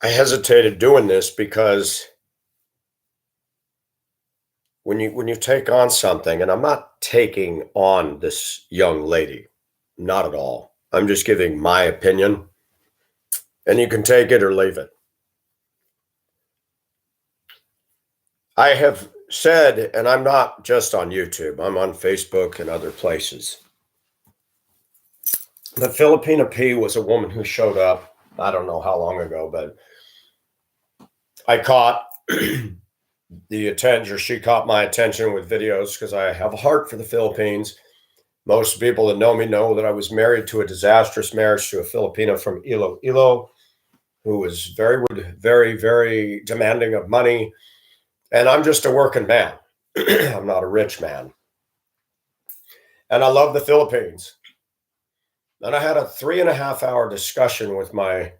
I hesitated doing this because when you take on something, and I'm not taking on this young lady, not at all. I'm just giving my opinion, and you can take it or leave it. I have said, and I'm not just on YouTube, I'm on Facebook and other places. The Filipina P was a woman who showed up, I don't know how long ago, but I caught the attention, or she caught my attention with videos because I have a heart for the Philippines. Most people that know me know that I was married to a disastrous marriage to a Filipina from Iloilo who was very, very, very demanding of money. And I'm just a working man. I'm not a rich man. And I love the Philippines. And I had a 3.5 hour discussion with my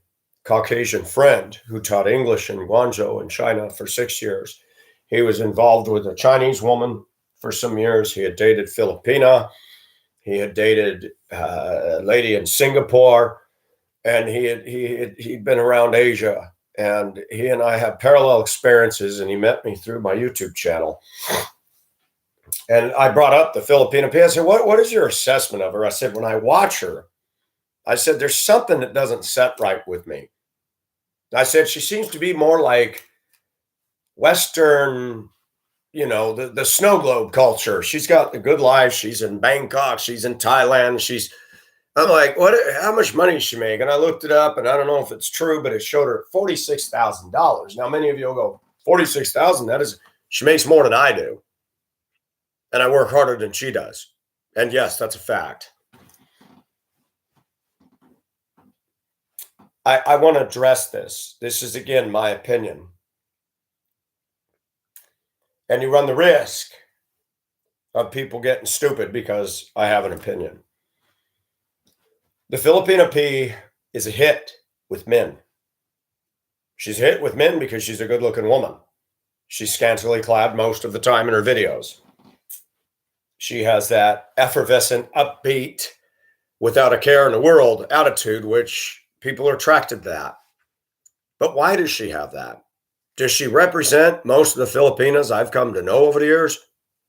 Caucasian friend who taught English in Guangzhou in China for 6 years. He was involved with a Chinese woman for some years. He had dated Filipina. He had dated a lady in Singapore, and he'd been around Asia. And he and I had parallel experiences, and he met me through my YouTube channel. And I brought up the Filipina P. I said, what is your assessment of her? I said, when I watch her, I said, there's something that doesn't set right with me. I said, she seems to be more like Western, the snow globe culture. She's got the good life. She's in Bangkok. She's in Thailand. I'm like, how much money does she make? And I looked it up, and I don't know if it's true, but it showed her $46,000. Now, many of you will go, 46,000, she makes more than I do. And I work harder than she does. And yes, that's a fact. I want to address this. This is, again, my opinion. And you run the risk of people getting stupid because I have an opinion. The Filipina P is a hit with men. She's a hit with men because she's a good-looking woman. She's scantily clad most of the time in her videos. She has that effervescent, upbeat, without a care in the world attitude, which people are attracted to that. But why does she have that? Does she represent most of the Filipinas I've come to know over the years?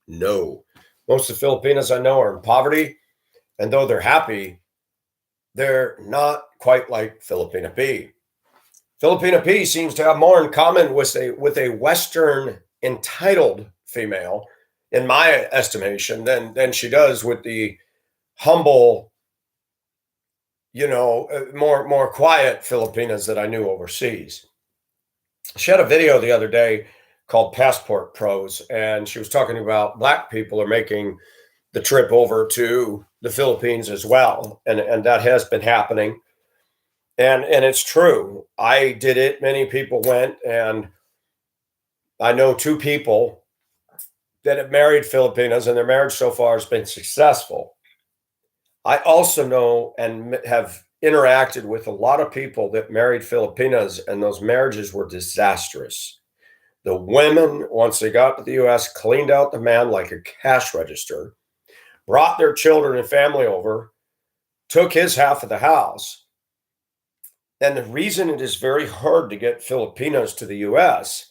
No. Most of the Filipinas I know are in poverty, and though they're happy, they're not quite like Filipina P. Filipina P seems to have more in common with a Western entitled female, in my estimation, than she does with the humble, more quiet Filipinas that I knew overseas. She had a video the other day called Passport Pros, and she was talking about Black people are making the trip over to the Philippines as well. And that has been happening. And it's true. I did it. Many people went, and I know 2 people that have married Filipinas, and their marriage so far has been successful. I also know and have interacted with a lot of people that married Filipinas, and those marriages were disastrous. The women, once they got to the US, cleaned out the man like a cash register, brought their children and family over, took his half of the house. And the reason it is very hard to get Filipinos to the US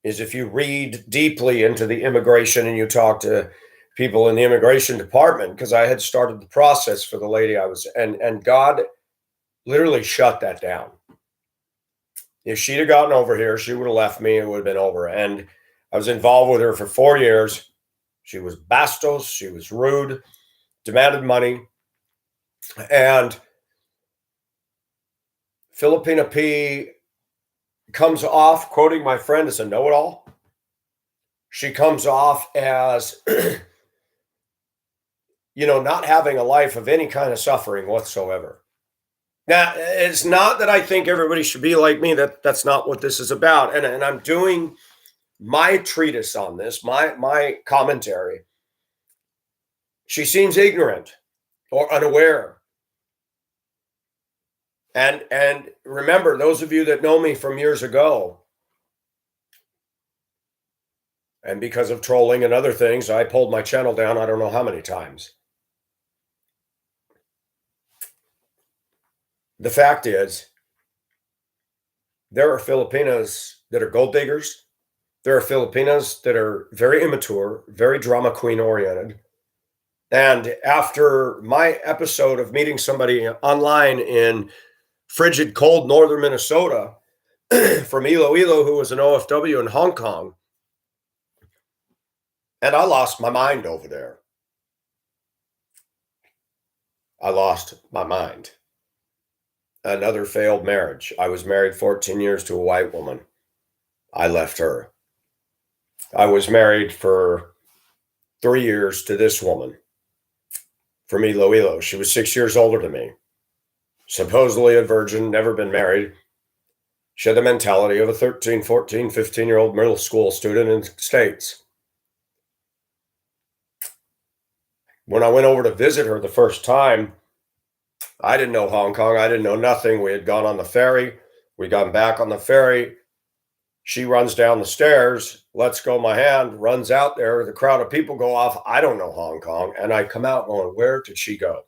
is if you read deeply into the immigration and you talk to people in the immigration department, because I had started the process for the lady I was, and God literally shut that down. If she'd have gotten over here, she would have left me. It would have been over. And I was involved with her for 4 years. She was bastos. She was rude, demanded money. And Filipina P comes off, quoting my friend, as a know-it-all. She comes off as, not having a life of any kind of suffering whatsoever. Now, it's not that I think everybody should be like me. That's not what this is about. And I'm doing my treatise on this, my commentary. She seems ignorant or unaware. And remember, those of you that know me from years ago, and because of trolling and other things, I pulled my channel down I don't know how many times. The fact is, There are Filipinas that are gold diggers. There are Filipinas that are very immature, very drama queen oriented. And after my episode of meeting somebody online in frigid, cold northern Minnesota from Iloilo, who was an OFW in Hong Kong, and I lost my mind over there. I lost my mind. Another failed marriage. I was married 14 years to a white woman. I left her. I was married for 3 years to this woman from Iloilo. She was 6 years older than me. Supposedly a virgin, never been married. She had the mentality of a 13, 14, 15-year-old middle school student in the States. When I went over to visit her the first time, I didn't know Hong Kong. I didn't know nothing. We had gone on the ferry. We got back on the ferry. She runs down the stairs, lets go my hand, runs out there. The crowd of people go off. I don't know Hong Kong. And I come out going, where did she go?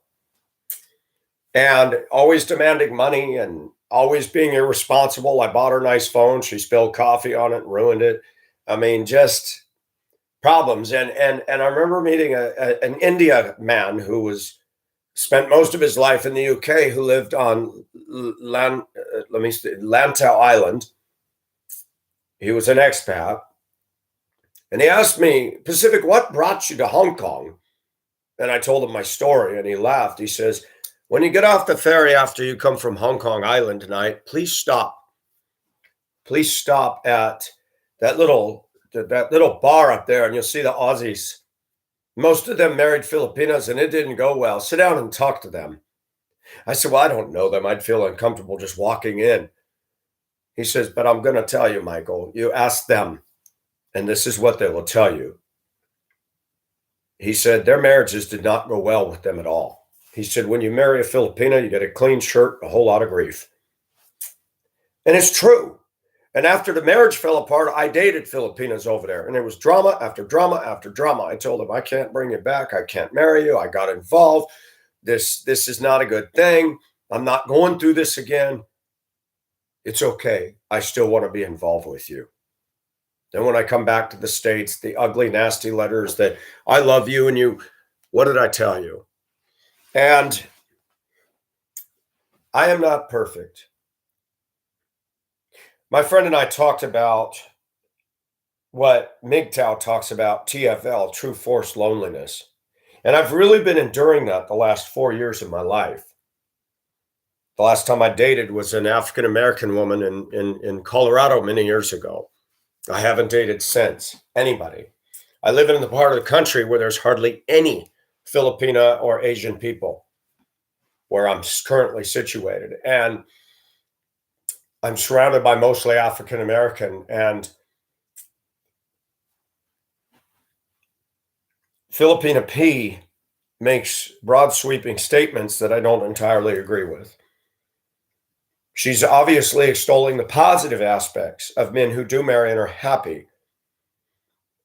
And always demanding money and always being irresponsible. I bought her a nice phone. She spilled coffee on it and ruined it. I mean, just problems. And I remember meeting an India man who was spent most of his life in the UK, who lived on Lantau Island. He was an expat. And he asked me, Pacific, what brought you to Hong Kong? And I told him my story, and he laughed. He says, when you get off the ferry after you come from Hong Kong Island tonight, please stop. Please stop at that little bar up there, and you'll see the Aussies. Most of them married Filipinas, and it didn't go well. Sit down and talk to them. I said, well, I don't know them. I'd feel uncomfortable just walking in. He says, but I'm going to tell you, Michael, you ask them, and this is what they will tell you. He said their marriages did not go well with them at all. He said, when you marry a Filipina, you get a clean shirt, a whole lot of grief. And it's true. And after the marriage fell apart, I dated Filipinas over there. And it was drama after drama after drama. I told him, I can't bring you back. I can't marry you. I got involved. This is not a good thing. I'm not going through this again. It's okay. I still want to be involved with you. Then when I come back to the States, the ugly, nasty letters that I love you and you, what did I tell you? And I am not perfect. My friend and I talked about what MGTOW talks about, TFL, true forced loneliness. And I've really been enduring that the last 4 years of my life. The last time I dated was an African-American woman in Colorado many years ago. I haven't dated since, anybody. I live in the part of the country where there's hardly any Filipina or Asian people, where I'm currently situated. And I'm surrounded by mostly African American, and Filipina P makes broad sweeping statements that I don't entirely agree with. She's obviously extolling the positive aspects of men who do marry and are happy.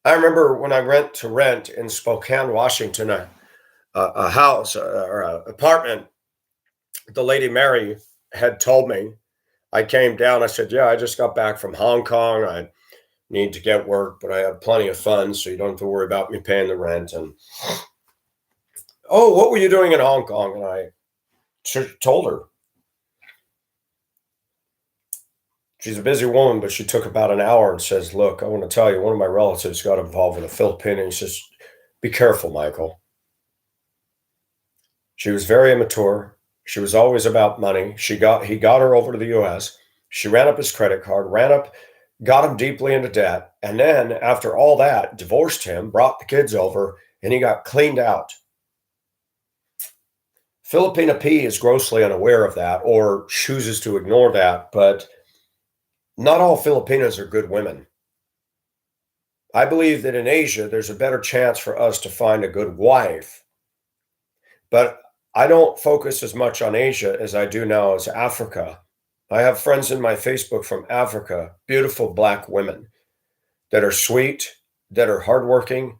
I remember when I went to rent in Spokane, Washington, a house or an apartment, the lady Mary had told me. I came down, I said, yeah, I just got back from Hong Kong. I need to get work, but I have plenty of funds, so you don't have to worry about me paying the rent. And, oh, what were you doing in Hong Kong? And I told her. She's a busy woman, but she took about an hour and says, look, I want to tell you, one of my relatives got involved with a Filipino. And he says, be careful, Michael. She was very immature. She was always about money. He got her over to the US. She ran up his credit card, got him deeply into debt. And then after all that, divorced him, brought the kids over, and he got cleaned out. Filipina P is grossly unaware of that or chooses to ignore that, but not all Filipinas are good women. I believe that in Asia, there's a better chance for us to find a good wife. But I don't focus as much on Asia as I do now as Africa. I have friends in my Facebook from Africa, beautiful Black women that are sweet, that are hardworking,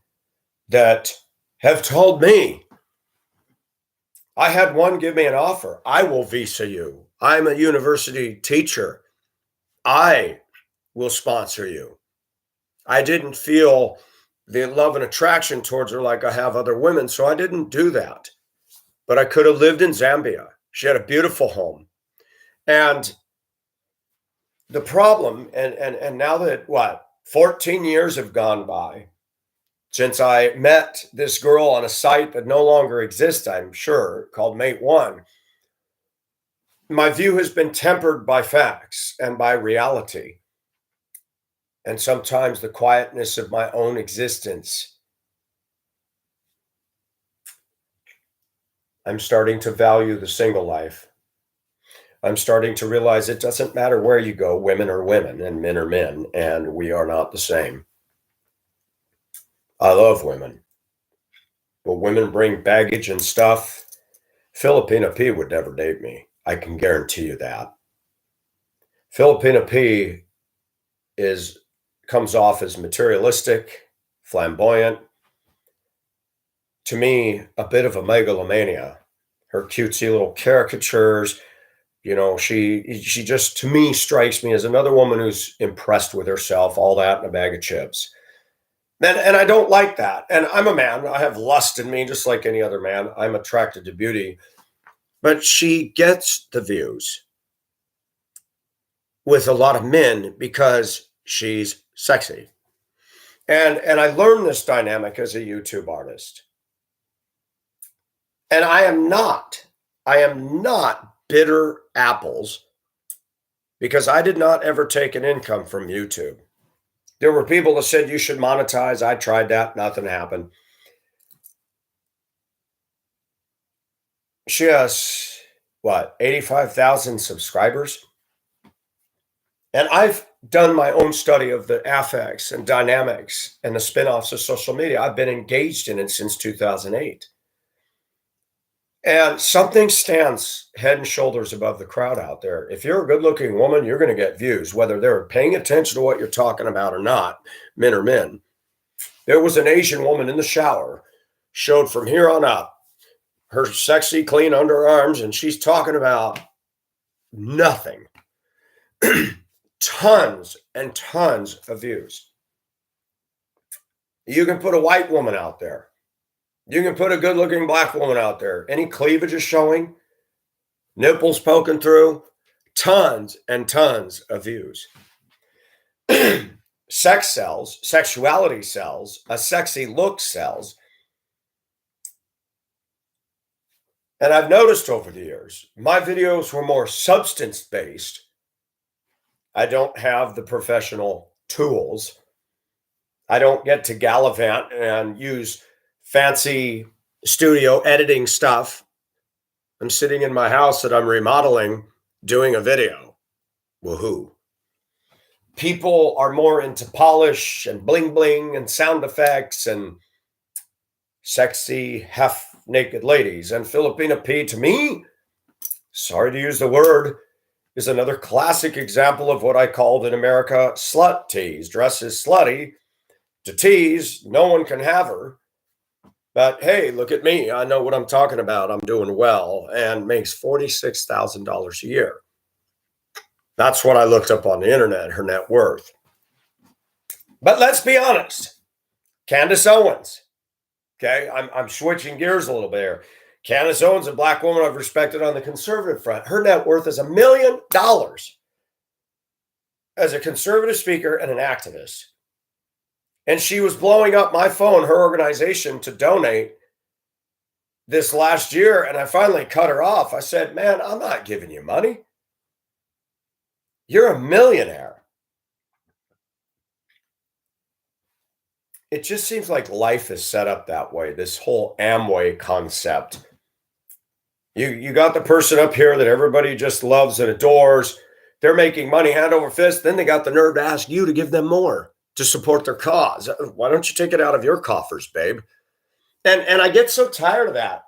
that have told me, I had one give me an offer. I will visa you. I'm a university teacher. I will sponsor you. I didn't feel the love and attraction towards her like I have other women, so I didn't do that. But I could have lived in Zambia. She had a beautiful home. And the problem, and now that 14 years have gone by since I met this girl on a site that no longer exists, I'm sure, called Mate One, my view has been tempered by facts and by reality. And sometimes the quietness of my own existence. I'm starting to value the single life. I'm starting to realize it doesn't matter where you go, women are women and men are men, and we are not the same. I love women, but women bring baggage and stuff. Filipina P would never date me. I can guarantee you that. Filipina P comes off as materialistic, flamboyant, to me, a bit of a megalomania. Her cutesy little caricatures, she just, to me, strikes me as another woman who's impressed with herself, all that in a bag of chips. And I don't like that. And I'm a man. I have lust in me, just like any other man. I'm attracted to beauty. But she gets the views with a lot of men because she's sexy. And I learned this dynamic as a YouTube artist. And I am not bitter apples because I did not ever take an income from YouTube. There were people that said you should monetize. I tried that. Nothing happened. She has, 85,000 subscribers? And I've done my own study of the affects and dynamics and the spinoffs of social media. I've been engaged in it since 2008. And something stands head and shoulders above the crowd out there. If you're a good-looking woman, you're going to get views, whether they're paying attention to what you're talking about or not, men are men. There was an Asian woman in the shower, showed from here on up, her sexy, clean underarms, and she's talking about nothing. Tons and tons of views. You can put a white woman out there. You can put a good-looking black woman out there. Any cleavage is showing, nipples poking through, tons and tons of views. Sex sells, sexuality sells, a sexy look sells. And I've noticed over the years, my videos were more substance-based. I don't have the professional tools. I don't get to gallivant and use fancy studio editing stuff. I'm sitting in my house that I'm remodeling, doing a video. Woohoo. People are more into polish and bling bling and sound effects and sexy, half-naked ladies. And Filipina P, to me, sorry to use the word, is another classic example of what I called in America slut tease. Dresses slutty to tease. No one can have her. But hey, look at me. I know what I'm talking about. I'm doing well and makes $46,000 a year. That's what I looked up on the internet, her net worth. But let's be honest. Candace Owens. Okay, I'm switching gears a little bit here. Candace Owens, a black woman I've respected on the conservative front. Her net worth is $1 million as a conservative speaker and an activist. And she was blowing up my phone, her organization, to donate this last year. And I finally cut her off. I said, man, I'm not giving you money. You're a millionaire. It just seems like life is set up that way, this whole Amway concept. You got the person up here that everybody just loves and adores. They're making money hand over fist. Then they got the nerve to ask you to give them more to support their cause. Why don't you take it out of your coffers, babe? And I get so tired of that.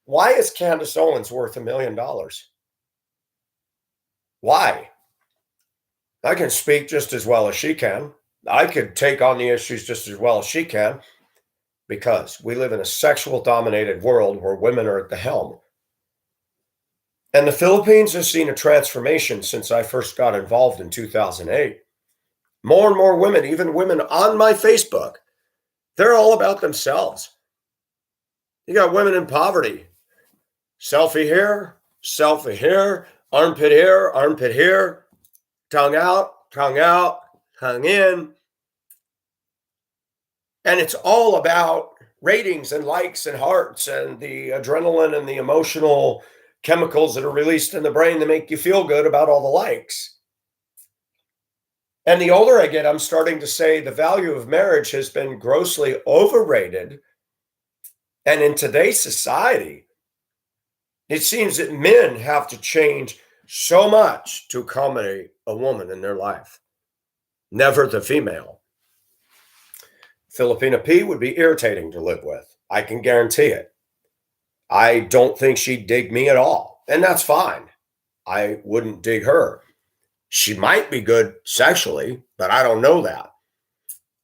Why is Candace Owens worth $1 million? Why? I can speak just as well as she can. I could take on the issues just as well as she can because we live in a sexual dominated world where women are at the helm. And the Philippines has seen a transformation since I first got involved in 2008. More and more women, even women on my Facebook, they're all about themselves. You got women in poverty, selfie here, armpit here, tongue out, tongue in. And it's all about ratings and likes and hearts and the adrenaline and the emotional chemicals that are released in the brain that make you feel good about all the likes. And the older I get, I'm starting to say the value of marriage has been grossly overrated. And in today's society, it seems that men have to change so much to accommodate a woman in their life, never the female. Filipina P would be irritating to live with. I can guarantee it. I don't think she'd dig me at all, and that's fine. I wouldn't dig her. She might be good sexually, but I don't know that.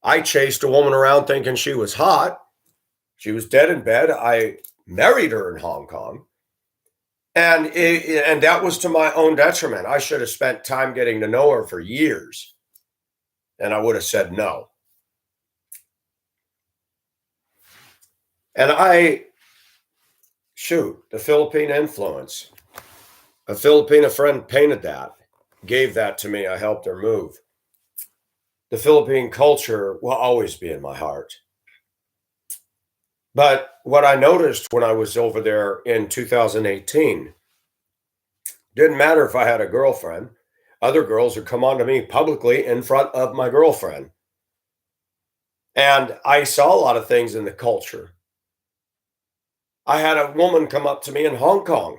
I chased a woman around thinking she was hot. She was dead in bed. I married her in Hong Kong. And that was to my own detriment. I should have spent time getting to know her for years. And I would have said no. And the Philippine influence. A Filipina friend painted that, gave that to me. I helped her move. The Philippine culture will always be in my heart. But what I noticed when I was over there in 2018, didn't matter if I had a girlfriend, other girls would come on to me publicly in front of my girlfriend. And I saw a lot of things in the culture. I had a woman come up to me in Hong Kong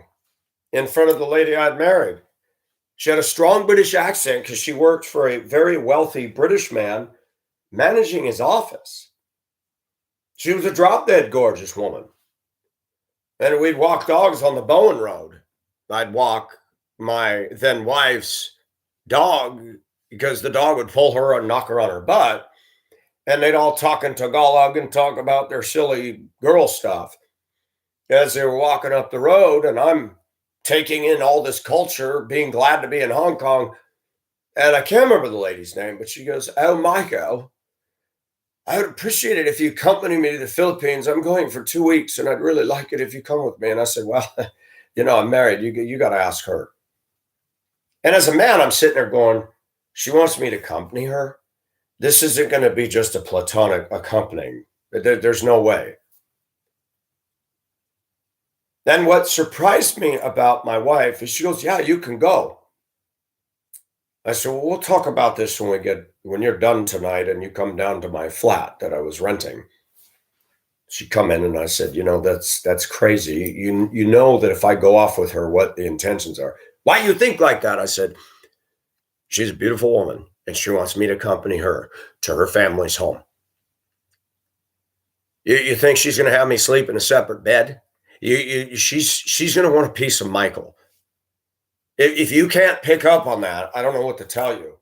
in front of the lady I'd married. She had a strong British accent because she worked for a very wealthy British man managing his office. She was a drop-dead gorgeous woman. And we'd walk dogs on the Bowen Road. I'd walk my then wife's dog because the dog would pull her and knock her on her butt. And they'd all talk in Tagalog and talk about their silly girl stuff as they were walking up the road. And I'm taking in all this culture, being glad to be in Hong Kong. And I can't remember the lady's name, but she goes, "Oh, Michael, I would appreciate it if you accompany me to the Philippines. I'm going for 2 weeks and I'd really like it if you come with me." And I said, "Well, I'm married. You got to ask her." And as a man, I'm sitting there going, she wants me to accompany her. This isn't going to be just a platonic accompanying. There's no way. Then what surprised me about my wife is she goes, "Yeah, you can go." I said, "Well, we'll talk about this when you're done tonight and you come down to my flat that I was renting." She come in and I said, that's crazy. You know that if I go off with her, what the intentions are. "Why you think like that?" I said, "She's a beautiful woman and she wants me to accompany her to her family's home. You think she's going to have me sleep in a separate bed? She's going to want a piece of Michael. If you can't pick up on that, I don't know what to tell you.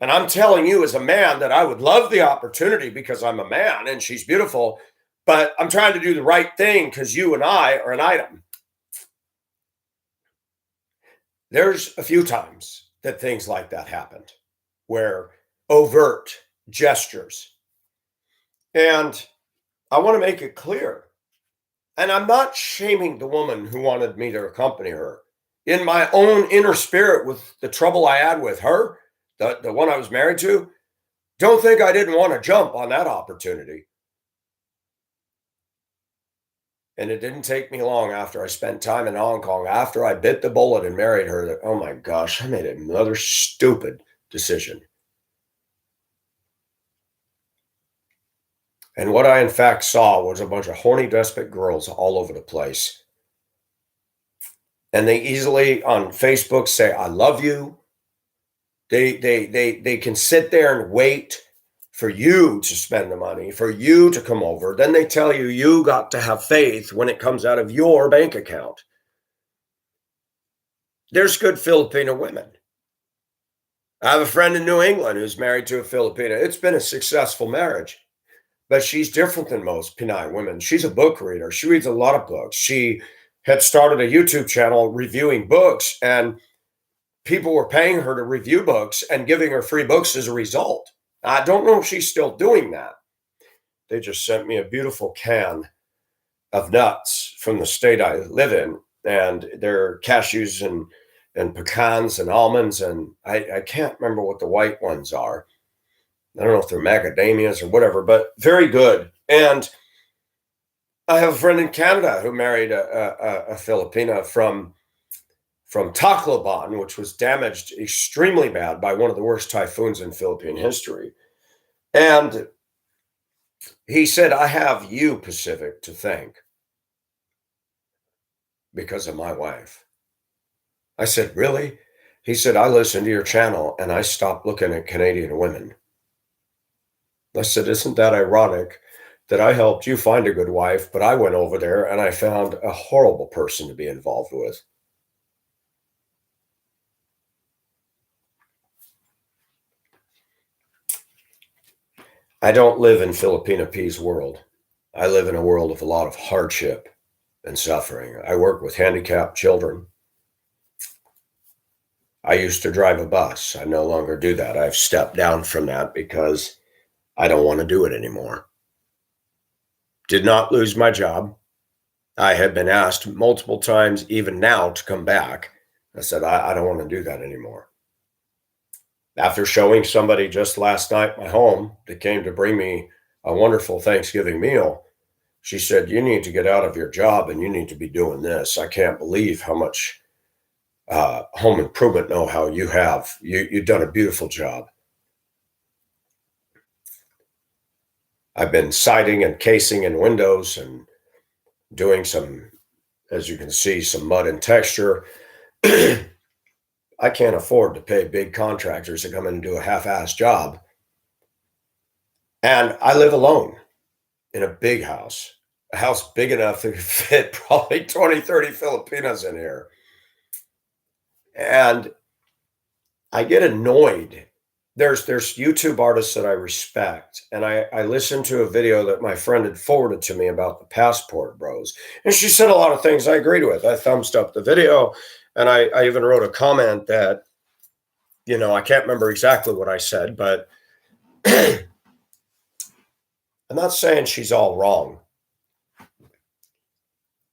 And I'm telling you as a man that I would love the opportunity because I'm a man and she's beautiful, but I'm trying to do the right thing because you and I are an item." There's a few times that things like that happened where overt gestures. And I want to make it clear. And I'm not shaming the woman who wanted me to accompany her. In my own inner spirit, with the trouble I had with her, the one I was married to, don't think I didn't want to jump on that opportunity. And it didn't take me long after I spent time in Hong Kong, after I bit the bullet and married her, that, oh my gosh, I made another stupid decision. And what I in fact saw was a bunch of horny, desperate girls all over the place. And they easily on Facebook say, "I love you." They can sit there and wait for you to spend the money, for you to come over. Then they tell you got to have faith when it comes out of your bank account. There's good Filipino women. I have a friend in New England who's married to a Filipina. It's been a successful marriage, but she's different than most Pinay women. She's a book reader. She reads a lot of books. She had started a YouTube channel reviewing books, and people were paying her to review books and giving her free books as a result. I don't know if she's still doing that. They just sent me a beautiful can of nuts from the state I live in, and they're cashews and pecans and almonds, and I can't remember what the white ones are. I don't know if they're macadamias or whatever, but very good. And I have a friend in Canada who married a Filipina from Tacloban, which was damaged extremely bad by one of the worst typhoons in Philippine history. And he said, I have you, Pacific, to thank because of my wife. I said, really? He said, I listened to your channel and I stopped looking at Canadian women. I said, isn't that ironic that I helped you find a good wife, but I went over there and I found a horrible person to be involved with? I don't live in Filipina P's world. I live in a world of a lot of hardship and suffering. I work with handicapped children. I used to drive a bus. I no longer do that. I've stepped down from that because I don't want to do it anymore. Did not lose my job. I have been asked multiple times, even now, to come back. I said, I don't want to do that anymore. After showing somebody just last night my home that came to bring me a wonderful Thanksgiving meal, she said, you need to get out of your job and you need to be doing this. I can't believe how much home improvement know-how you have. You've done a beautiful job. I've been siding and casing in windows and doing some, as you can see, some mud and texture. I can't afford to pay big contractors to come in and do a half-ass job. And I live alone in a big house, a house big enough to fit probably 20, 30 Filipinas in here. And I get annoyed. There's YouTube artists that I respect, and I listened to a video that my friend had forwarded to me about the Passport Bros, and she said a lot of things I agreed with. I thumbs up the video, and I even wrote a comment that, I can't remember exactly what I said, but I'm not saying she's all wrong.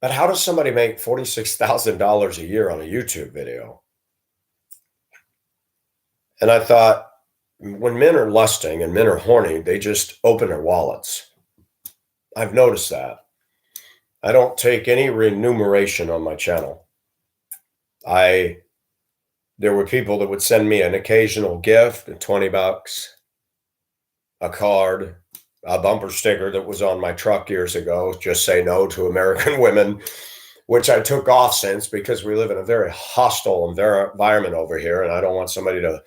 But how does somebody make $46,000 a year on a YouTube video? And I thought, when men are lusting and men are horny, they just open their wallets. I've noticed that. I don't take any remuneration on my channel. There were people that would send me an occasional gift, $20, a card, a bumper sticker that was on my truck years ago, just say no to American women, which I took off since because we live in a very hostile environment over here, and I don't want somebody to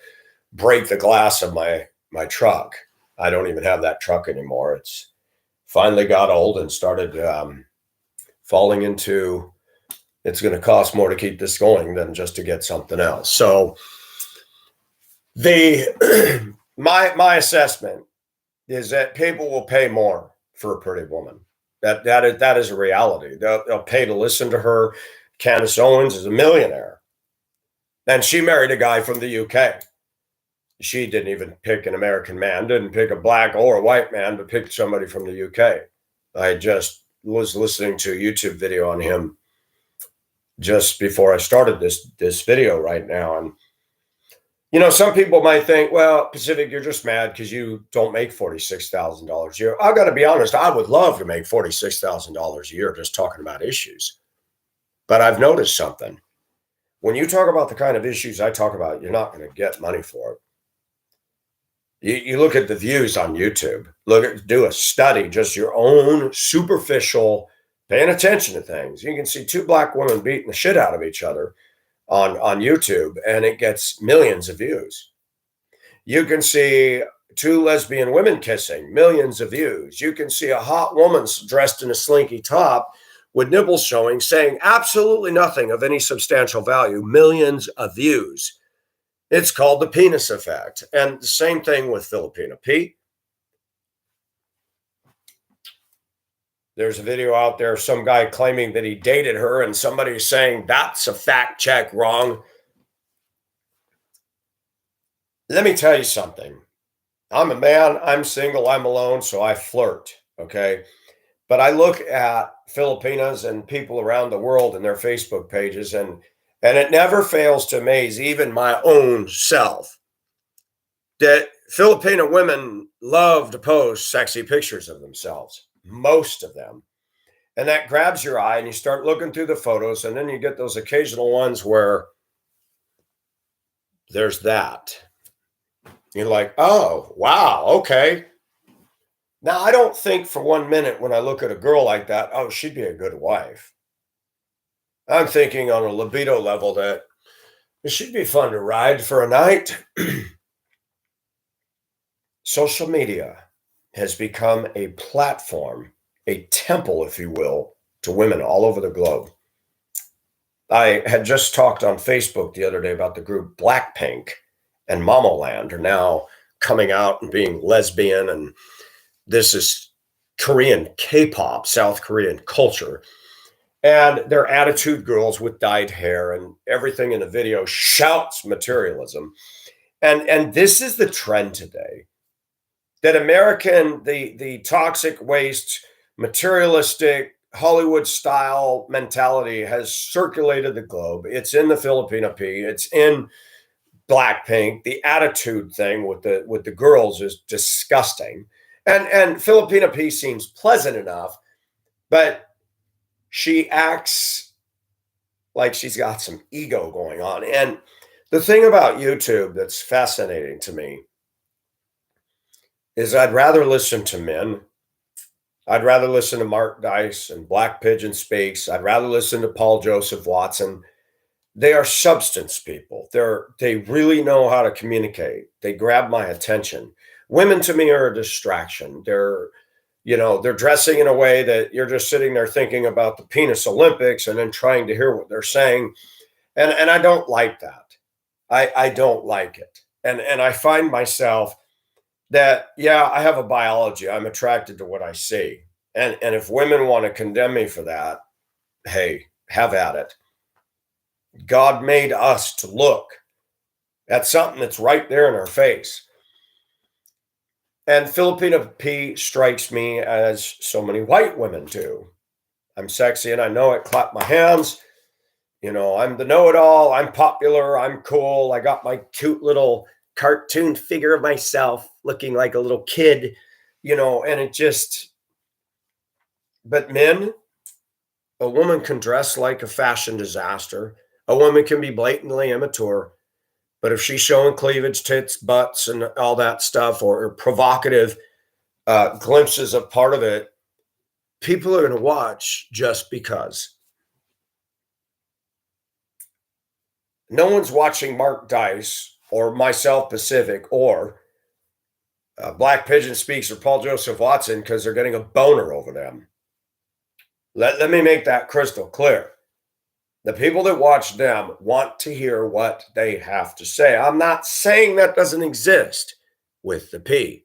break the glass of my truck. I don't even have that truck anymore. It's finally got old and started falling into, it's going to cost more to keep this going than just to get something else. So my assessment is that people will pay more for a pretty woman. That is a reality. They'll pay to listen to her. Candace Owens is a millionaire, and she married a guy from the UK. She didn't even pick an American man, didn't pick a black or a white man, but picked somebody from the UK. I just was listening to a YouTube video on him just before I started this video right now. And, some people might think, well, Pacific, you're just mad because you don't make $46,000 a year. I've got to be honest, I would love to make $46,000 a year just talking about issues. But I've noticed something. When you talk about the kind of issues I talk about, you're not going to get money for it. You look at the views on YouTube, do a study, just your own superficial, paying attention to things. You can see two black women beating the shit out of each other on YouTube, and it gets millions of views. You can see two lesbian women kissing, millions of views. You can see a hot woman dressed in a slinky top with nipples showing, saying absolutely nothing of any substantial value, millions of views. It's called the penis effect. And the same thing with Filipina P. There's a video out there, some guy claiming that he dated her, and somebody's saying that's a fact check wrong. Let me tell you something. I'm a man, I'm single, I'm alone, so I flirt, okay? But I look at Filipinas and people around the world and their Facebook pages, and it never fails to amaze even my own self that Filipino women love to post sexy pictures of themselves, most of them. And that grabs your eye, and you start looking through the photos, and then you get those occasional ones where there's that. You're like, oh, wow, okay. Now, I don't think for 1 minute when I look at a girl like that, oh, she'd be a good wife. I'm thinking on a libido level that she'd be fun to ride for a night. Social media has become a platform, a temple, if you will, to women all over the globe. I had just talked on Facebook the other day about the group Blackpink and Momoland are now coming out and being lesbian, and this is Korean K-pop, South Korean culture. And they're attitude girls with dyed hair, and everything in the video shouts materialism. And this is the trend today. That the toxic waste, materialistic, Hollywood style mentality has circulated the globe. It's in the Filipina P. It's in Blackpink. The attitude thing with the girls is disgusting. And Filipina P seems pleasant enough, but she acts like she's got some ego going on. And the thing about YouTube that's fascinating to me is I'd rather listen to men. I'd rather listen to Mark Dice and Black Pigeon Speaks. I'd rather listen to Paul Joseph Watson. They are substance people. They really know how to communicate. They grab my attention. Women to me are a distraction. They're dressing in a way that you're just sitting there thinking about the penis Olympics and then trying to hear what they're saying. And I don't like that. I don't like it. And I find myself that, yeah, I have a biology. I'm attracted to what I see. And if women want to condemn me for that, hey, have at it. God made us to look at something that's right there in our face. And Filipina P strikes me as so many white women do. I'm sexy and I know it. Clap my hands. I'm the know-it-all. I'm popular. I'm cool. I got my cute little cartoon figure of myself looking like a little kid, and it just, but men, a woman can dress like a fashion disaster. A woman can be blatantly immature, but if she's showing cleavage, tits, butts, and all that stuff, or provocative glimpses of part of it, people are going to watch just because. No one's watching Mark Dice or myself, Pacific, or Black Pigeon Speaks or Paul Joseph Watson because they're getting a boner over them. Let me make that crystal clear. The people that watch them want to hear what they have to say. I'm not saying that doesn't exist with the P.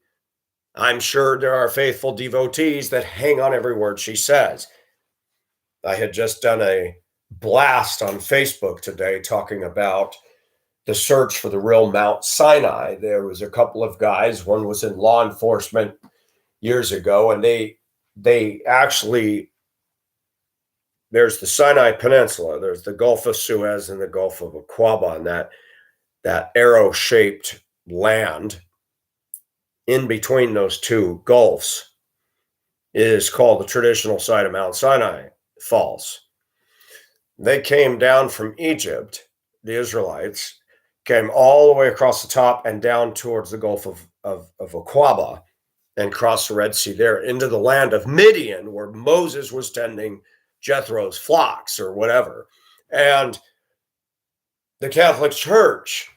I'm sure there are faithful devotees that hang on every word she says. I had just done a blast on Facebook today talking about the search for the real Mount Sinai. There was a couple of guys. One was in law enforcement years ago, and they actually, there's the Sinai Peninsula, there's the Gulf of Suez and the Gulf of Aqaba, and that arrow-shaped land in between those two gulfs is called the traditional site of Mount Sinai Falls. They came down from Egypt, the Israelites, came all the way across the top and down towards the Gulf of Aqaba and crossed the Red Sea there into the land of Midian, where Moses was tending Jethro's flocks or whatever. And the Catholic Church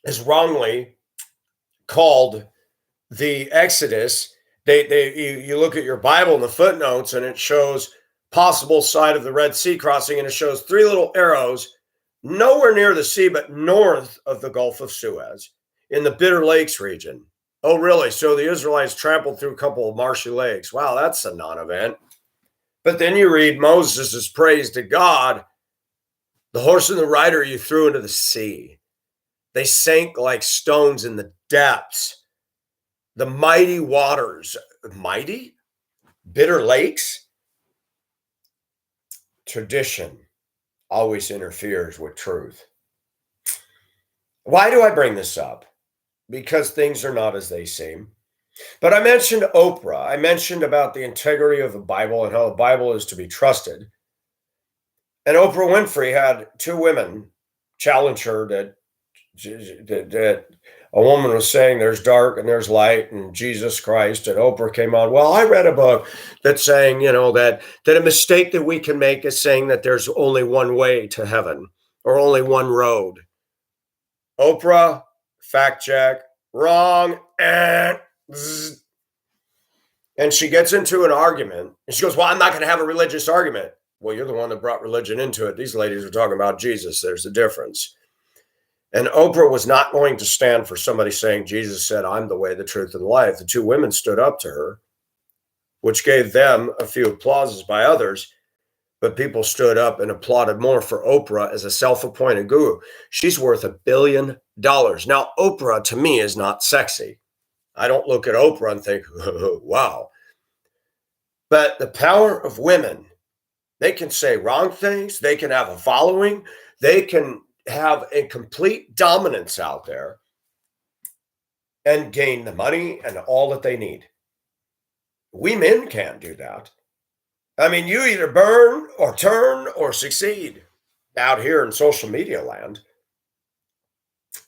is wrongly called the Exodus. You look at your Bible in the footnotes and it shows possible side of the Red Sea crossing, and it shows three little arrows nowhere near the sea, but north of the Gulf of Suez in the Bitter Lakes region Oh, really? So the Israelites trampled through a couple of marshy lakes. Wow, that's a non-event. But then you read Moses' praise to God. The horse and the rider you threw into the sea. They sank like stones in the depths. The mighty waters, mighty? Bitter lakes? Tradition always interferes with truth. Why do I bring this up? Because things are not as they seem. But I mentioned Oprah. I mentioned about the integrity of the Bible and how the Bible is to be trusted. And Oprah Winfrey had two women challenge her that a woman was saying there's dark and there's light and Jesus Christ. And Oprah came on, well, I read a book that's saying, that a mistake that we can make is saying that there's only one way to heaven or only one road. Oprah, fact check, wrong. And she gets into an argument and she goes, well, I'm not going to have a religious argument. Well, you're the one that brought religion into it. These ladies are talking about Jesus. There's a difference. And Oprah was not going to stand for somebody saying, Jesus said, I'm the way, the truth, and the life. The two women stood up to her, which gave them a few applauses by others, but people stood up and applauded more for Oprah as a self-appointed guru. She's worth $1 billion. Now, Oprah to me is not sexy. I don't look at Oprah and think, wow. But the power of women, they can say wrong things. They can have a following. They can have a complete dominance out there and gain the money and all that they need. We men can't do that. I mean, you either burn or turn or succeed out here in social media land.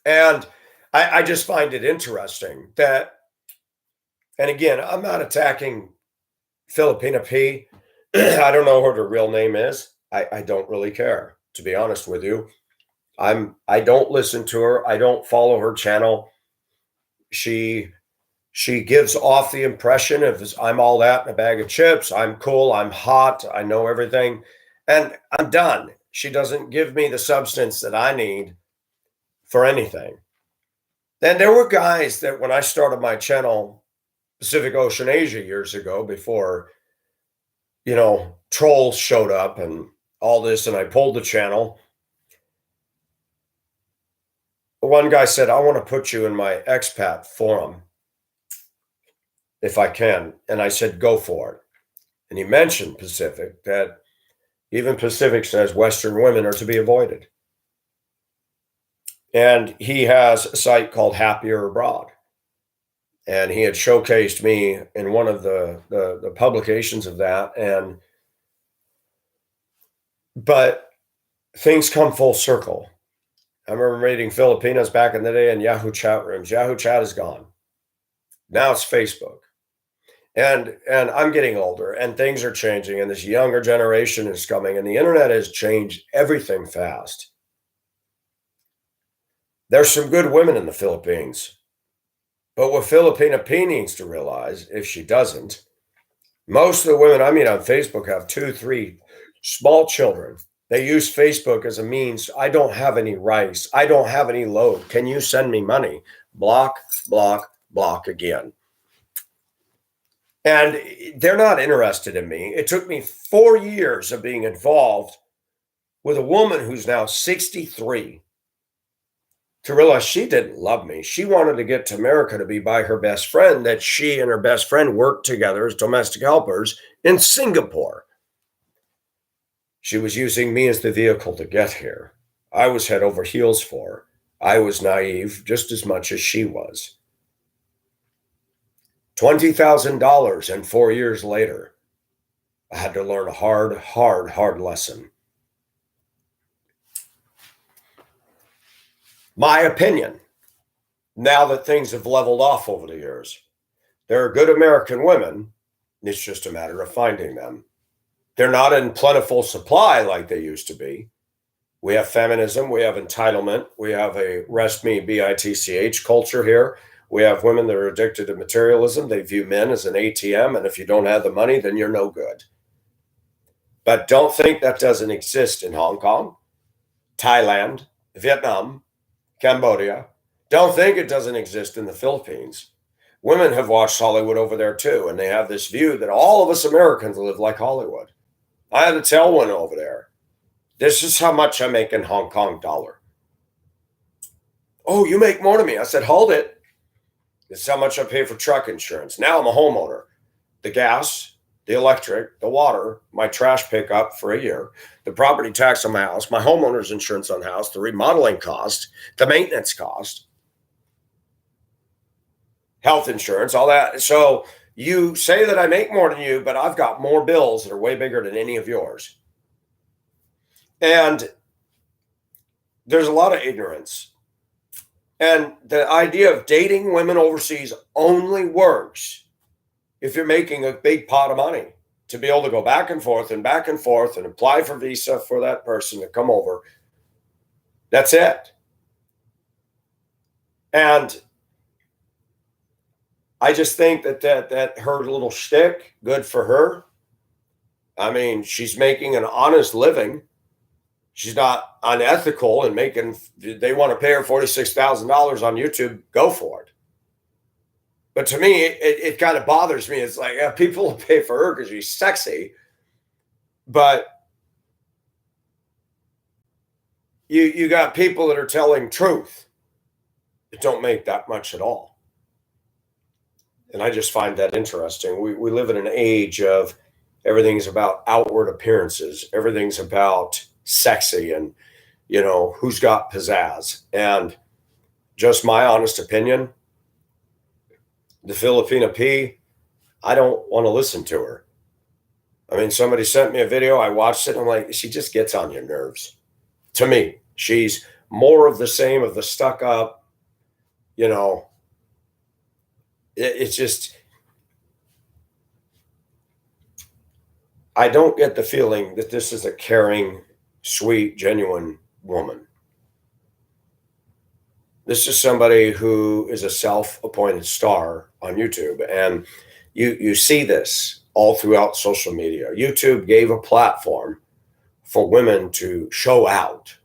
And I just find it interesting that, and again, I'm not attacking Filipina P. I don't know what her real name is. I don't really care, to be honest with you. I don't listen to her. I don't follow her channel. She gives off the impression of I'm all that in a bag of chips. I'm cool. I'm hot. I know everything. And I'm done. She doesn't give me the substance that I need for anything. Then there were guys that when I started my channel, Pacific Ocean Asia years ago, before, trolls showed up and all this, and I pulled the channel. One guy said, I want to put you in my expat forum if I can. And I said, go for it. And he mentioned Pacific, that even Pacific says Western women are to be avoided. And he has a site called Happier Abroad. And he had showcased me in one of the publications of that. But things come full circle. I remember reading Filipinas back in the day in Yahoo chat rooms. Yahoo chat is gone. Now it's Facebook. And I'm getting older and things are changing and this younger generation is coming and the internet has changed everything fast. There's some good women in the Philippines. But what Filipina P needs to realize, if she doesn't, most of the women I meet on Facebook have 2, 3 small children. They use Facebook as a means. I don't have any rice. I don't have any load. Can you send me money? Block, block, block again. And they're not interested in me. It took me 4 years of being involved with a woman who's now 63 to realize she didn't love me. She wanted to get to America to be by her best friend, that she and her best friend worked together as domestic helpers in Singapore. She was using me as the vehicle to get here. I was head over heels for her. I was naive just as much as she was. $20,000 and 4 years later, I had to learn a hard lesson. My opinion, now that things have leveled off over the years, there are good American women. It's just a matter of finding them. They're not in plentiful supply like they used to be. We have feminism. We have entitlement. We have a rest me, bitch culture here. We have women that are addicted to materialism. They view men as an ATM. And if you don't have the money, then you're no good. But don't think that doesn't exist in Hong Kong, Thailand, Vietnam, Cambodia. Don't think it doesn't exist in the Philippines. Women have watched Hollywood over there too, and they have this view that all of us Americans live like Hollywood. I had to tell one over there, this is how much I make in Hong Kong dollar. Oh, you make more than me. I said, hold it. This is how much I pay for truck insurance. Now I'm a homeowner. The gas, the electric, the water, my trash pickup for a year, the property tax on my house, my homeowner's insurance on the house, the remodeling cost, the maintenance cost, health insurance, all that. So you say that I make more than you, but I've got more bills that are way bigger than any of yours. And there's a lot of ignorance. And the idea of dating women overseas only works if you're making a big pot of money to be able to go back and forth and apply for visa for that person to come over. That's it. And I just think that her little shtick, good for her. I mean, she's making an honest living. She's not unethical and they want to pay her $46,000 on YouTube, go for it. But to me, it kind of bothers me. It's like, yeah, people will pay for her because she's sexy. But you got people that are telling truth that don't make that much at all. And I just find that interesting. We live in an age of everything's about outward appearances. Everything's about sexy and, who's got pizzazz. And just my honest opinion, the Filipina P, I don't want to listen to her. I mean, somebody sent me a video. I watched it. And I'm like, she just gets on your nerves. To me, she's more of the same of the stuck up, it's just, I don't get the feeling that this is a caring, sweet, genuine woman. This is somebody who is a self-appointed star on YouTube. And you see this all throughout social media. YouTube gave a platform for women to show out.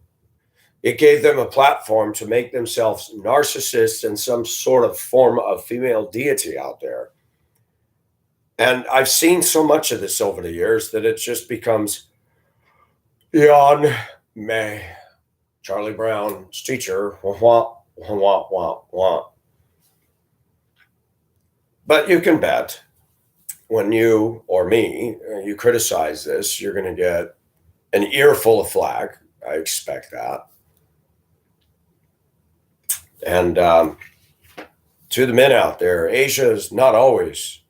It gave them a platform to make themselves narcissists and some sort of form of female deity out there. And I've seen so much of this over the years that it just becomes Yon May, Charlie Brown's teacher, wah, wah, wah, wah. But you can bet when you or me, you criticize this, you're going to get an earful of flack. I expect that. And to the men out there, Asia is not always,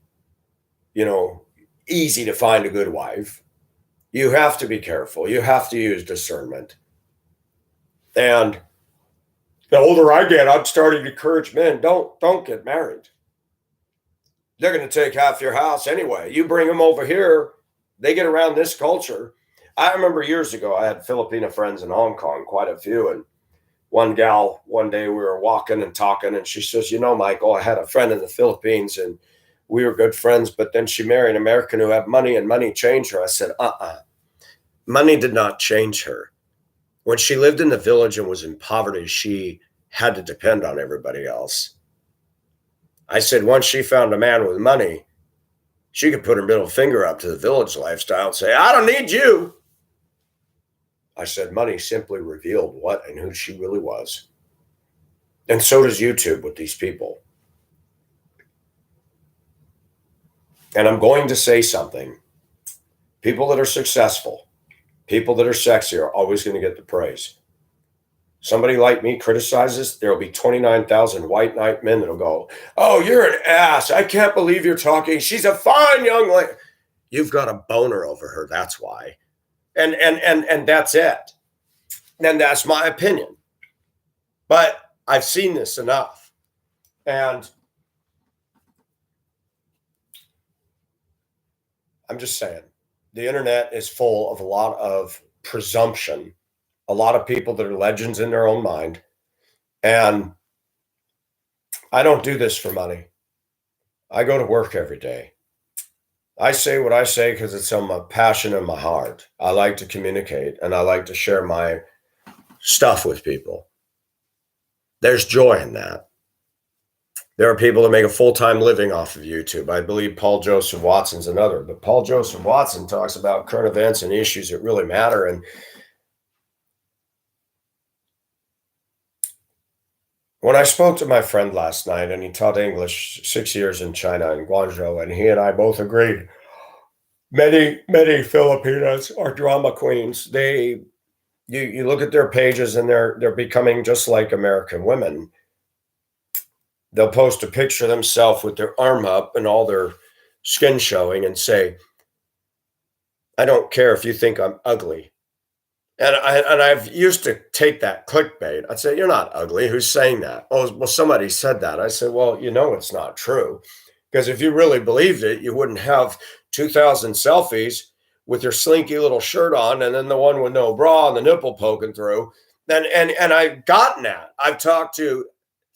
easy to find a good wife. You have to be careful. You have to use discernment. And the older I get, I'm starting to encourage men, don't get married. They're going to take half your house anyway. You bring them over here, they get around this culture. I remember years ago, I had Filipina friends in Hong Kong, quite a few. And one gal, one day we were walking and talking, and she says, Michael, I had a friend in the Philippines and we were good friends, but then she married an American who had money and money changed her. I said, money did not change her. When she lived in the village and was in poverty, she had to depend on everybody else. I said, once she found a man with money, she could put her middle finger up to the village lifestyle and say, I don't need you. I said, money simply revealed what and who she really was. And so does YouTube with these people. And I'm going to say something. People that are successful, people that are sexy are always going to get the praise. Somebody like me criticizes, there will be 29,000 white knight men that'll go, oh, you're an ass. I can't believe you're talking. She's a fine young lady. You've got a boner over her. That's why. And that's it. And that's my opinion. But I've seen this enough. And I'm just saying, the internet is full of a lot of presumption, a lot of people that are legends in their own mind. And I don't do this for money. I go to work every day. I say what I say because it's on my passion and my heart. I like to communicate and I like to share my stuff with people. There's joy in that. There are people that make a full-time living off of YouTube. I believe Paul Joseph Watson's another, but Paul Joseph Watson talks about current events and issues that really matter. And when I spoke to my friend last night, and he taught English 6 years in China in Guangzhou, and he and I both agreed many Filipinas are drama queens. You look at their pages and they're becoming just like American women. They'll post a picture of themselves with their arm up and all their skin showing and say, I don't care if you think I'm ugly. And I've used to take that clickbait. I'd say, you're not ugly. Who's saying that? Oh, well, somebody said that. I said, well, it's not true. Because if you really believed it, you wouldn't have 2,000 selfies with your slinky little shirt on and then the one with no bra and the nipple poking through. And I've gotten that. I've talked to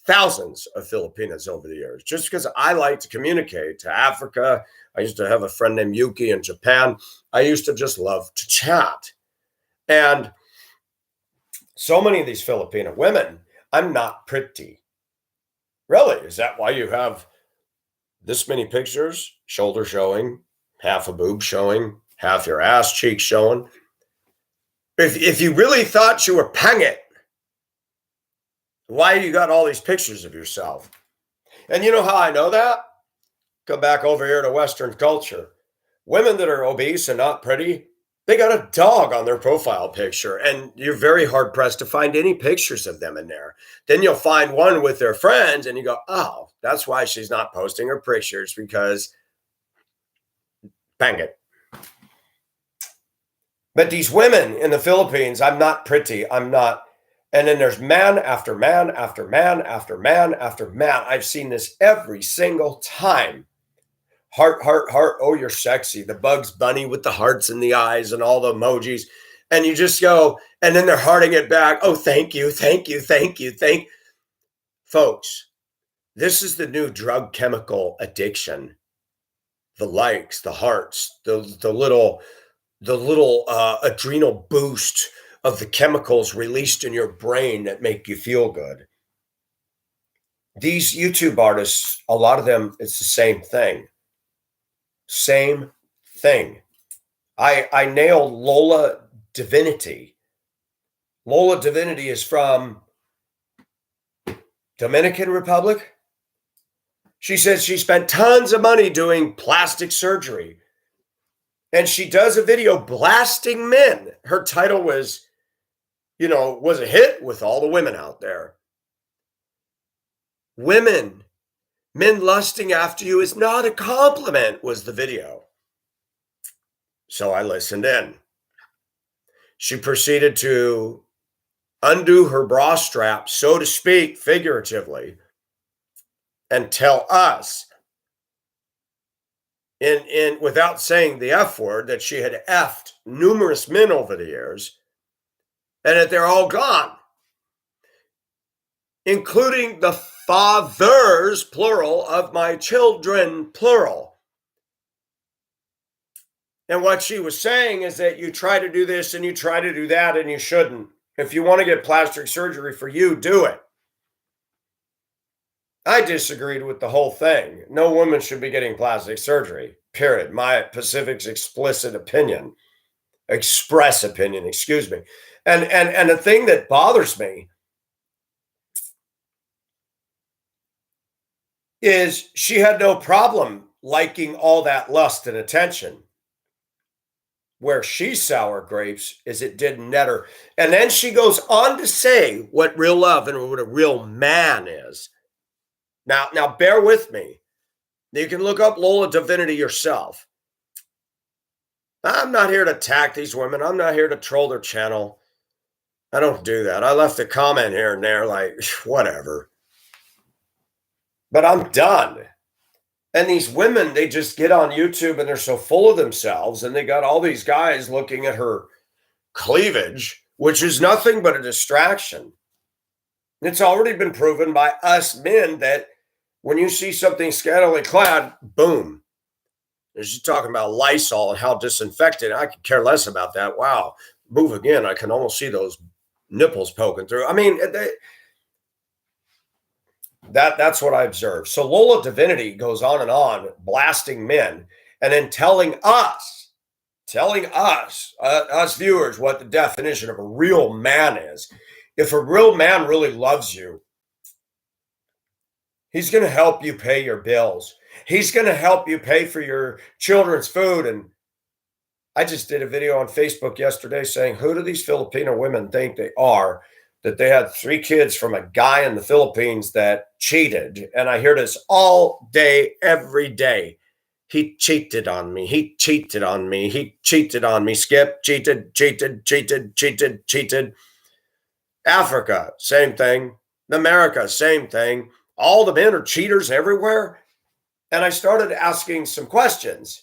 thousands of Filipinas over the years, just because I like to communicate to Africa. I used to have a friend named Yuki in Japan. I used to just love to chat. And so many of these Filipino women, I'm not pretty. Really? Is that why you have this many pictures? Shoulder showing, half a boob showing, half your ass cheek showing. If you really thought you were pangit, why you got all these pictures of yourself? And you know how I know that? Come back over here to Western culture. Women that are obese and not pretty, they got a dog on their profile picture, and you're very hard pressed to find any pictures of them in there. Then you'll find one with their friends, and you go, oh, that's why she's not posting her pictures, because bang it. But these women in the Philippines, I'm not pretty, I'm not. And then there's man after man after man after man after man. I've seen this every single time. Heart, heart, heart. Oh, you're sexy. The Bugs Bunny with the hearts in the eyes and all the emojis. And you just go, and then they're hearting it back. Oh, thank you, thank you, thank you, thank. Folks, this is the new drug chemical addiction. The likes, the hearts, the little adrenal boost of the chemicals released in your brain that make you feel good. These YouTube artists, a lot of them, it's the same thing. Same thing. I nailed Lola Divinity. Lola Divinity is from Dominican Republic. She says she spent tons of money doing plastic surgery. And she does a video blasting men. Her title was a hit with all the women out there. Men lusting after you is not a compliment, was the video. So I listened in. She proceeded to undo her bra strap, so to speak, figuratively, and tell us, in without saying the F word, that she had effed numerous men over the years, and that they're all gone, including the fathers, plural, of my children, plural. And what she was saying is that you try to do this and you try to do that, and you shouldn't. If you want to get plastic surgery for you, do it. I disagreed with the whole thing. No woman should be getting plastic surgery, period. My Pacific's express opinion, excuse me. And the thing that bothers me is she had no problem liking all that lust and attention. Where she's sour grapes is it didn't net her. And then she goes on to say what real love and what a real man is. Now bear with me. You can look up Lola Divinity yourself. I'm not here to attack these women. I'm not here to troll their channel. I don't do that. I left a comment here and there like, whatever. But I'm done. And these women, they just get on YouTube and they're so full of themselves, and they got all these guys looking at her cleavage, which is nothing but a distraction. It's already been proven by us men that when you see something scantily clad, boom. She's talking about Lysol and how disinfectant. I could care less about that. Wow. Move again. I can almost see those nipples poking through. I mean, That's what I observed. So Lola Divinity goes on, blasting men, and then telling us viewers, what the definition of a real man is. If a real man really loves you, he's going to help you pay your bills. He's going to help you pay for your children's food. And I just did a video on Facebook yesterday saying, who do these Filipino women think they are? That they had 3 kids from a guy in the Philippines that cheated. And I hear this all day, every day. He cheated on me. He cheated on me. He cheated on me. Skip, cheated. Africa, same thing. America, same thing. All the men are cheaters everywhere. And I started asking some questions.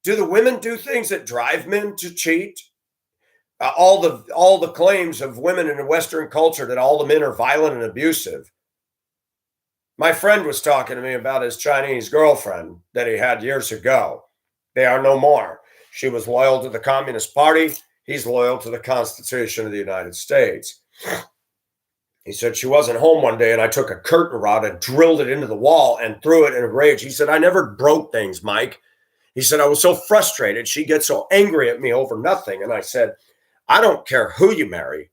Do the women do things that drive men to cheat? All the claims of women in a Western culture that all the men are violent and abusive. My friend was talking to me about his Chinese girlfriend that he had years ago. They are no more. She was loyal to the Communist Party. He's loyal to the Constitution of the United States. He said she wasn't home one day and I took a curtain rod and drilled it into the wall and threw it in a rage. He said, I never broke things, Mike. He said, I was so frustrated. She gets so angry at me over nothing. And I said, I don't care who you marry.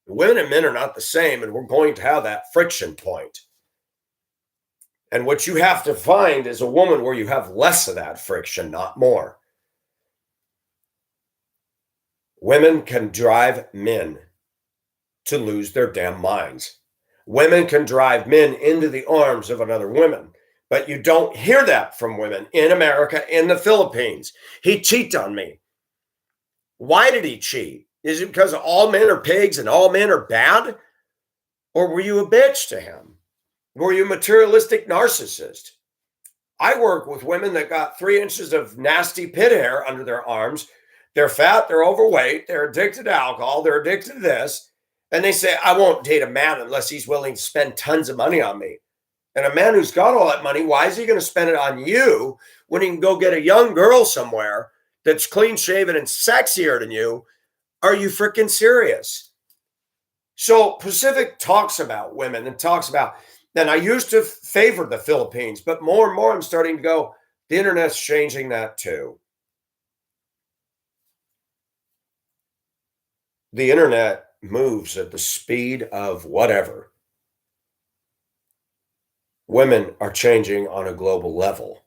Women and men are not the same, and we're going to have that friction point. And what you have to find is a woman where you have less of that friction, not more. Women can drive men to lose their damn minds. Women can drive men into the arms of another woman. But you don't hear that from women in America, in the Philippines. He cheated on me. Why did he cheat? Is it because all men are pigs and all men are bad? Or were you a bitch to him? Were you a materialistic narcissist? I work with women that got 3 inches of nasty pit hair under their arms. They're fat, they're overweight, they're addicted to alcohol, they're addicted to this. And they say, I won't date a man unless he's willing to spend tons of money on me. And a man who's got all that money, why is he going to spend it on you when he can go get a young girl somewhere that's clean shaven and sexier than you? Are you freaking serious? So Pacific talks about women and talks about, and I used to favor the Philippines, but more and more I'm starting to go, the internet's changing that too. The internet moves at the speed of whatever. Women are changing on a global level.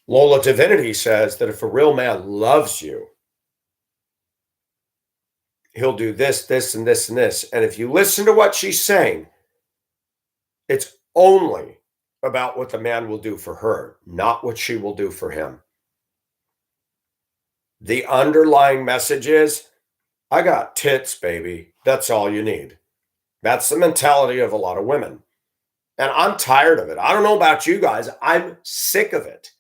Lola Divinity says that if a real man loves you, he'll do this, this, and this, and this. And if you listen to what she's saying, it's only about what the man will do for her, not what she will do for him. The underlying message is, I got tits, baby. That's all you need. That's the mentality of a lot of women. And I'm tired of it. I don't know about you guys. I'm sick of it.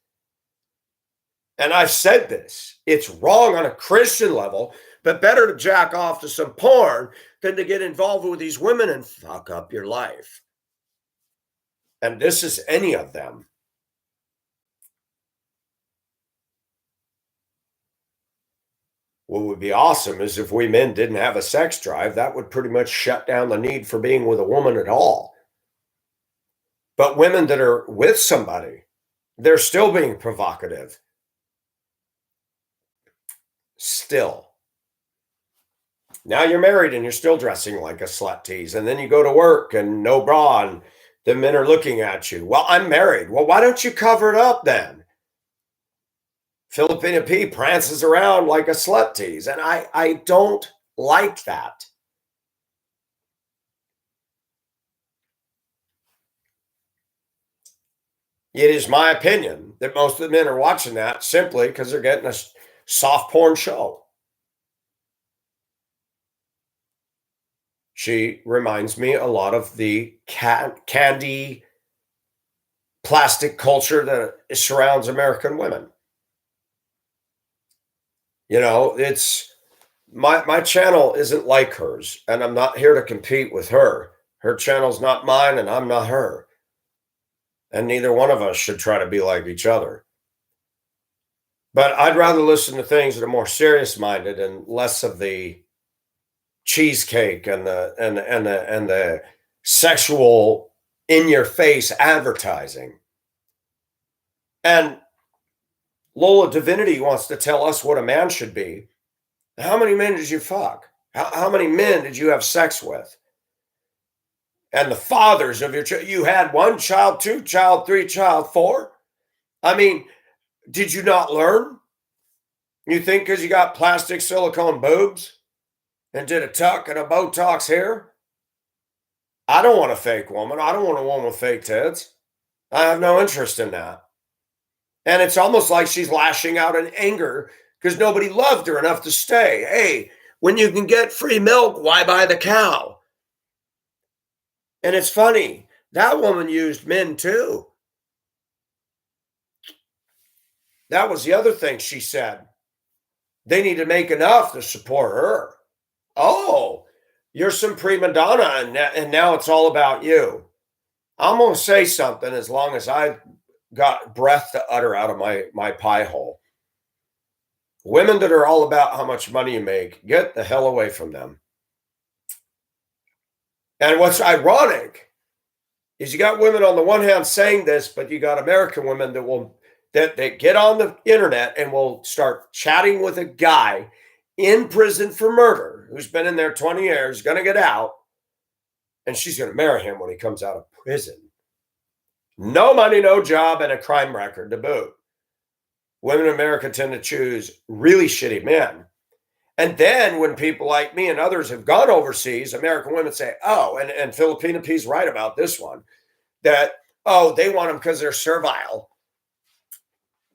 And I've said this. It's wrong on a Christian level, but better to jack off to some porn than to get involved with these women and fuck up your life. And this is any of them. What would be awesome is if we men didn't have a sex drive, that would pretty much shut down the need for being with a woman at all. But women that are with somebody, they're still being provocative. Still. Now you're married and you're still dressing like a slut tease. And then you go to work and no bra and the men are looking at you. Well, I'm married. Well, why don't you cover it up then? Filipina P prances around like a slut tease. And I don't like that. It is my opinion that most of the men are watching that simply because they're getting a soft porn show. She reminds me a lot of the candy plastic culture that surrounds American women. You know, it's my channel isn't like hers, and I'm not here to compete with her. Her channel's not mine, and I'm not her. And neither one of us should try to be like each other. But I'd rather listen to things that are more serious minded and less of the cheesecake and the sexual in your face advertising. And Lola Divinity wants to tell us what a man should be. How many men did you fuck? How many men did you have sex with? And the fathers of your child, you had 1 child, 2 child, 3 child, 4. I mean, did you not learn? You think because you got plastic silicone boobs and did a tuck and a Botox hair? I don't want a fake woman. I don't want a woman with fake tits. I have no interest in that. And it's almost like she's lashing out in anger because nobody loved her enough to stay. Hey, when you can get free milk, why buy the cow? And it's funny, that woman used men too. That was the other thing she said. They need to make enough to support her. Oh, you're some prima donna, and now it's all about you. I'm going to say something as long as I've got breath to utter out of my pie hole. Women that are all about how much money you make, get the hell away from them. And what's ironic is you got women on the one hand saying this, but you got American women that get on the internet and will start chatting with a guy in prison for murder who's been in there 20 years, going to get out, and she's going to marry him when he comes out of prison. No money, no job, and a crime record to boot. Women in America tend to choose really shitty men. And then when people like me and others have gone overseas, American women say, oh, and Filipina P's right about this one, that, oh, they want them because they're servile.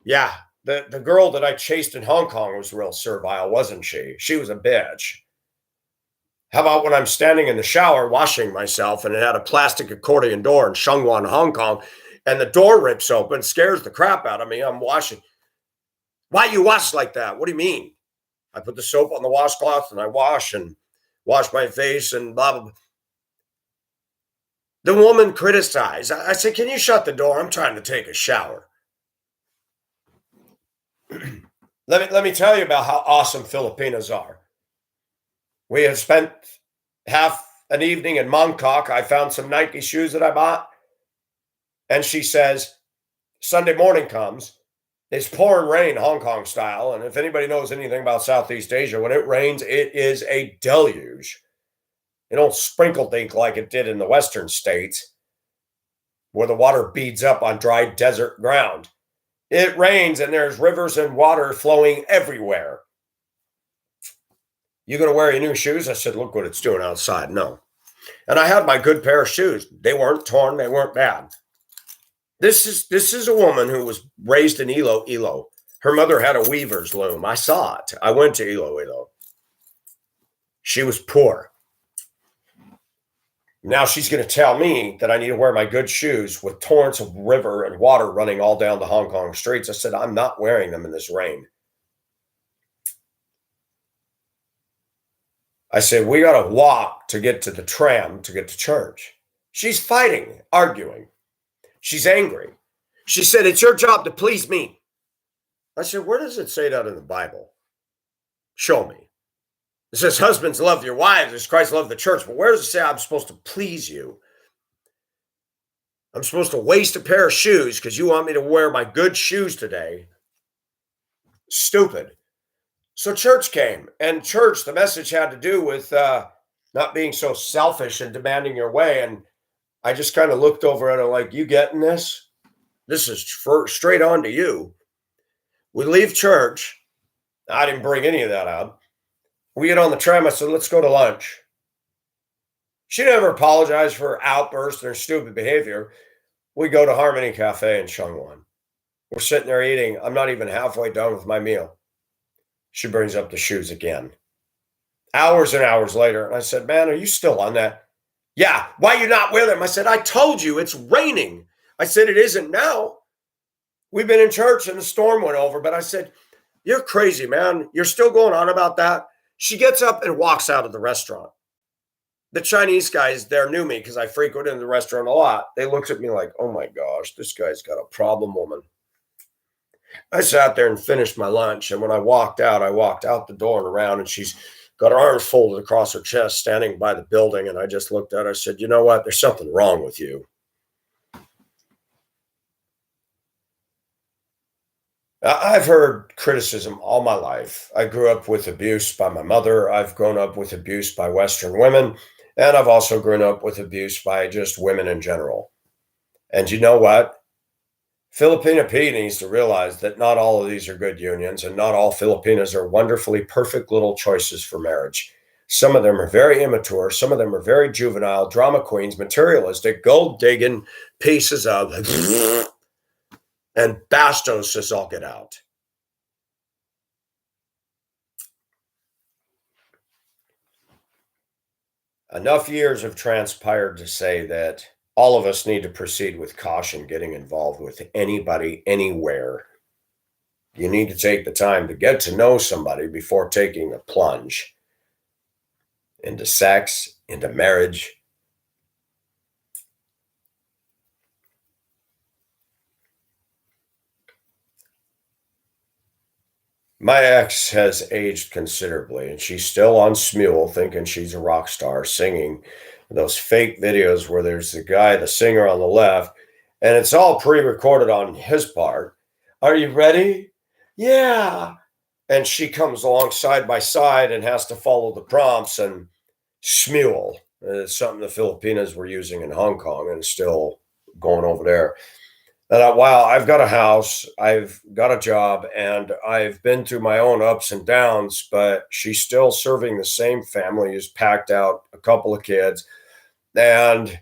Yeah, the girl that I chased in Hong Kong was real servile, wasn't she? She was a bitch. How about when I'm standing in the shower washing myself and it had a plastic accordion door in Shenzhen, Hong Kong, and the door rips open, scares the crap out of me. I'm washing. Why you wash like that? What do you mean? I put the soap on the washcloth and I wash my face and blah, blah, blah. The woman criticized. I said, can you shut the door? I'm trying to take a shower. Let me tell you about how awesome Filipinas are. We had spent half an evening in Mongkok. I found some Nike shoes that I bought. And she says, Sunday morning comes. It's pouring rain, Hong Kong style. And if anybody knows anything about Southeast Asia, when it rains, it is a deluge. It don't sprinkle dink like it did in the Western states, where the water beads up on dry desert ground. It rains and there's rivers and water flowing everywhere. You going to wear your new shoes? I said, look what it's doing outside. No. And I had my good pair of shoes. They weren't torn. They weren't bad. This is a woman who was raised in Iloilo. Her mother had a weaver's loom. I saw it. I went to Iloilo. She was poor. Now she's going to tell me that I need to wear my good shoes with torrents of river and water running all down the Hong Kong streets. I said, I'm not wearing them in this rain. I said, we got to walk to get to the tram to get to church. She's fighting, arguing. She's angry. She said, it's your job to please me. I said, where does it say that in the Bible? Show me. It says, husbands, love your wives as Christ loved the church. But where does it say I'm supposed to please you? I'm supposed to waste a pair of shoes because you want me to wear my good shoes today. Stupid. So church came. And church, the message had to do with not being so selfish and demanding your way. And I just kind of looked over at her like, you getting this? This is straight on to you. We leave church. I didn't bring any of that up. We get on the tram. I said, let's go to lunch. She never apologized for her outburst and her stupid behavior. We go to Harmony Cafe in Shenzhen. We're sitting there eating. I'm not even halfway done with my meal. She brings up the shoes again. Hours and hours later. And I said, man, are you still on that? Yeah. Why you not wear them? I said, I told you it's raining. I said, it isn't now. We've been in church and the storm went over. But I said, you're crazy, man. You're still going on about that. She gets up and walks out of the restaurant. The Chinese guys there knew me because I frequented the restaurant a lot. They looked at me like, oh my gosh, this guy's got a problem woman. I sat there and finished my lunch. And when I walked out the door and around, and she's got her arms folded across her chest, standing by the building. And I just looked at her. I said, you know what? There's something wrong with you. I've heard criticism all my life. I grew up with abuse by my mother. I've grown up with abuse by Western women. And I've also grown up with abuse by just women in general. And you know what? Filipina P needs to realize that not all of these are good unions and not all Filipinas are wonderfully perfect little choices for marriage. Some of them are very immature. Some of them are very juvenile, drama queens, materialistic, gold digging pieces of and bastos as all get out. Enough years have transpired to say that all of us need to proceed with caution getting involved with anybody, anywhere. You need to take the time to get to know somebody before taking a plunge into sex, into marriage. My ex has aged considerably, and she's still on Smule thinking she's a rock star singing those fake videos where there's the guy, the singer on the left, and it's all pre recorded on his part. Are you ready? Yeah. And she comes along side by side and has to follow the prompts and Smule. It's something the Filipinas were using in Hong Kong and still going over there. And wow, I've got a house, I've got a job, and I've been through my own ups and downs, but she's still serving the same family, who's packed out a couple of kids, and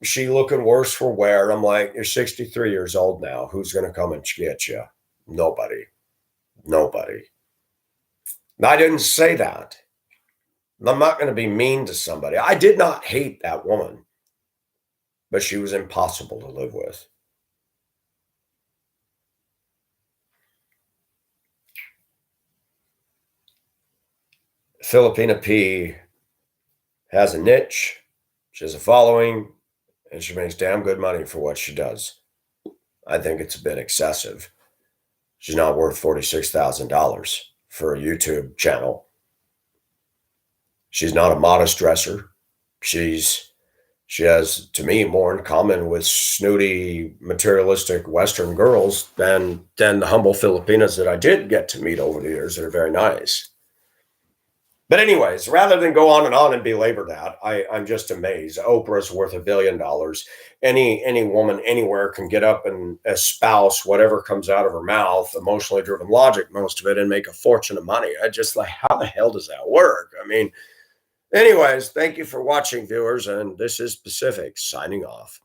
she looking worse for wear. I'm like, you're 63 years old now. Who's going to come and get you? Nobody. Nobody. I didn't say that. I'm not going to be mean to somebody. I did not hate that woman, but she was impossible to live with. Filipina P has a niche, she has a following, and she makes damn good money for what she does. I think it's a bit excessive. She's not worth $46,000 for a YouTube channel. She's not a modest dresser. She has, to me, more in common with snooty, materialistic Western girls than the humble Filipinas that I did get to meet over the years that are very nice. But anyways, rather than go on and belabor that, I'm just amazed. Oprah's worth $1 billion. Any woman anywhere can get up and espouse whatever comes out of her mouth, emotionally driven logic, most of it, and make a fortune of money. I just like, how the hell does that work? I mean, anyways, thank you for watching, viewers, and this is Pacific signing off.